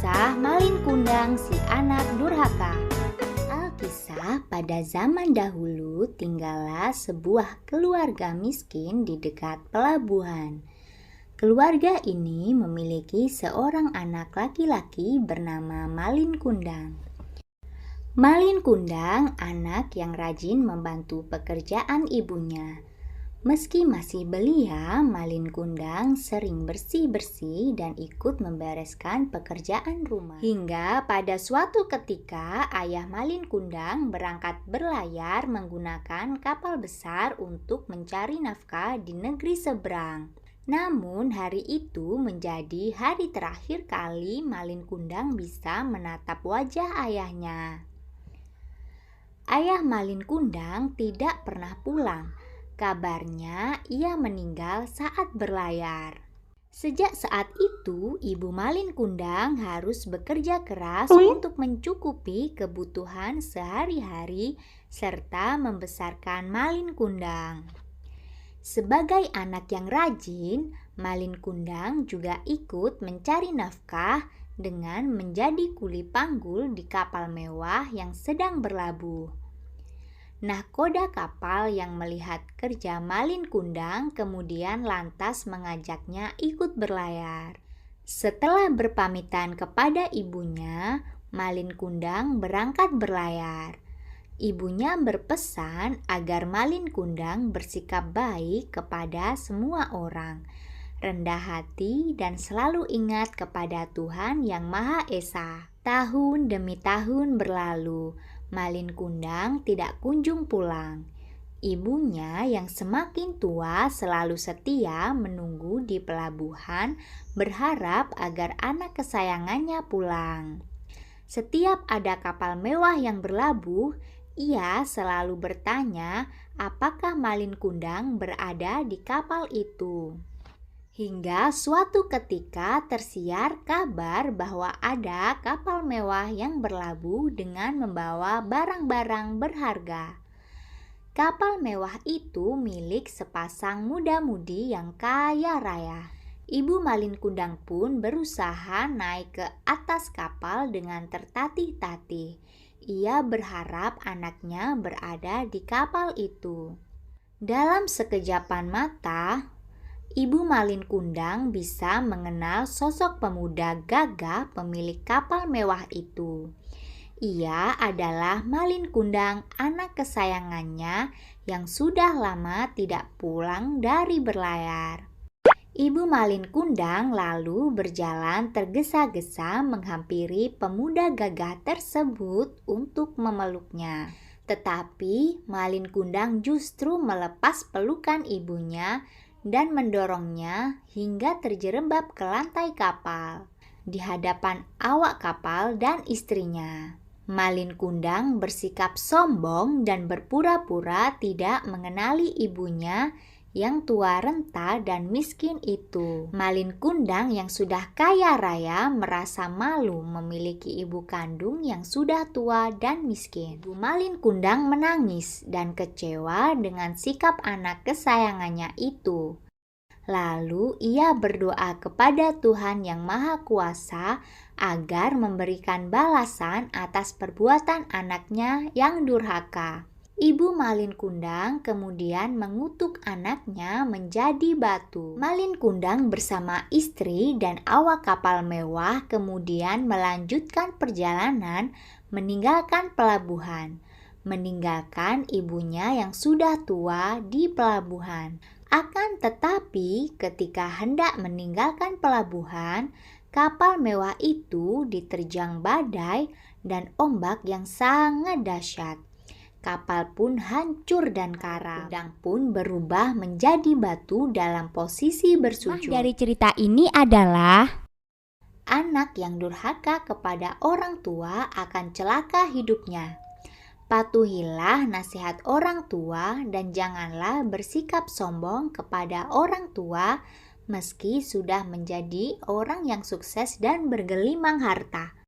Kisah Malin Kundang si anak durhaka. Alkisah, pada zaman dahulu tinggallah sebuah keluarga miskin di dekat pelabuhan. Keluarga ini memiliki seorang anak laki-laki bernama Malin Kundang. Malin Kundang anak yang rajin membantu pekerjaan ibunya. Meski masih belia, Malin Kundang sering bersih-bersih dan ikut membereskan pekerjaan rumah. Hingga pada suatu ketika ayah Malin Kundang berangkat berlayar menggunakan kapal besar untuk mencari nafkah di negeri seberang. Namun hari itu menjadi hari terakhir kali Malin Kundang bisa menatap wajah ayahnya. Ayah Malin Kundang tidak pernah pulang. Kabarnya ia meninggal saat berlayar. Sejak saat itu, ibu Malin Kundang harus bekerja keras untuk mencukupi kebutuhan sehari-hari serta membesarkan Malin Kundang. Sebagai anak yang rajin, Malin Kundang juga ikut mencari nafkah dengan menjadi kuli panggul di kapal mewah yang sedang berlabuh. Nahkoda kapal yang melihat kerja Malin Kundang kemudian lantas mengajaknya ikut berlayar. Setelah berpamitan kepada ibunya, Malin Kundang berangkat berlayar. Ibunya berpesan agar Malin Kundang bersikap baik kepada semua orang, rendah hati dan selalu ingat kepada Tuhan Yang Maha Esa. Tahun demi tahun berlalu, Malin Kundang tidak kunjung pulang. Ibunya yang semakin tua selalu setia menunggu di pelabuhan, berharap agar anak kesayangannya pulang. Setiap ada kapal mewah yang berlabuh, ia selalu bertanya apakah Malin Kundang berada di kapal itu. Hingga suatu ketika tersiar kabar bahwa ada kapal mewah yang berlabuh dengan membawa barang-barang berharga. Kapal mewah itu milik sepasang muda-mudi yang kaya raya. Ibu Malin Kundang pun berusaha naik ke atas kapal dengan tertatih-tatih. Ia berharap anaknya berada di kapal itu. Dalam sekejapan mata, Ibu Malin Kundang bisa mengenal sosok pemuda gagah pemilik kapal mewah itu. Ia adalah Malin Kundang, anak kesayangannya yang sudah lama tidak pulang dari berlayar. Ibu Malin Kundang lalu berjalan tergesa-gesa menghampiri pemuda gagah tersebut untuk memeluknya. Tetapi Malin Kundang justru melepas pelukan ibunya dan mendorongnya hingga terjerembab ke lantai kapal di hadapan awak kapal dan istrinya. Malin Kundang bersikap sombong dan berpura-pura tidak mengenali ibunya yang tua renta dan miskin itu. Malin Kundang yang sudah kaya raya merasa malu memiliki ibu kandung yang sudah tua dan miskin. Ibu Malin Kundang menangis dan kecewa dengan sikap anak kesayangannya itu. Lalu ia berdoa kepada Tuhan Yang Maha Kuasa agar memberikan balasan atas perbuatan anaknya yang durhaka. Ibu Malin Kundang kemudian mengutuk anaknya menjadi batu. Malin Kundang bersama istri dan awak kapal mewah kemudian melanjutkan perjalanan meninggalkan pelabuhan, meninggalkan ibunya yang sudah tua di pelabuhan. Akan tetapi ketika hendak meninggalkan pelabuhan, kapal mewah itu diterjang badai dan ombak yang sangat dahsyat. Kapal pun hancur dan karam. Kundang pun berubah menjadi batu dalam posisi bersujud. Dari cerita ini adalah anak yang durhaka kepada orang tua akan celaka hidupnya. Patuhilah nasihat orang tua dan janganlah bersikap sombong kepada orang tua meski sudah menjadi orang yang sukses dan bergelimang harta.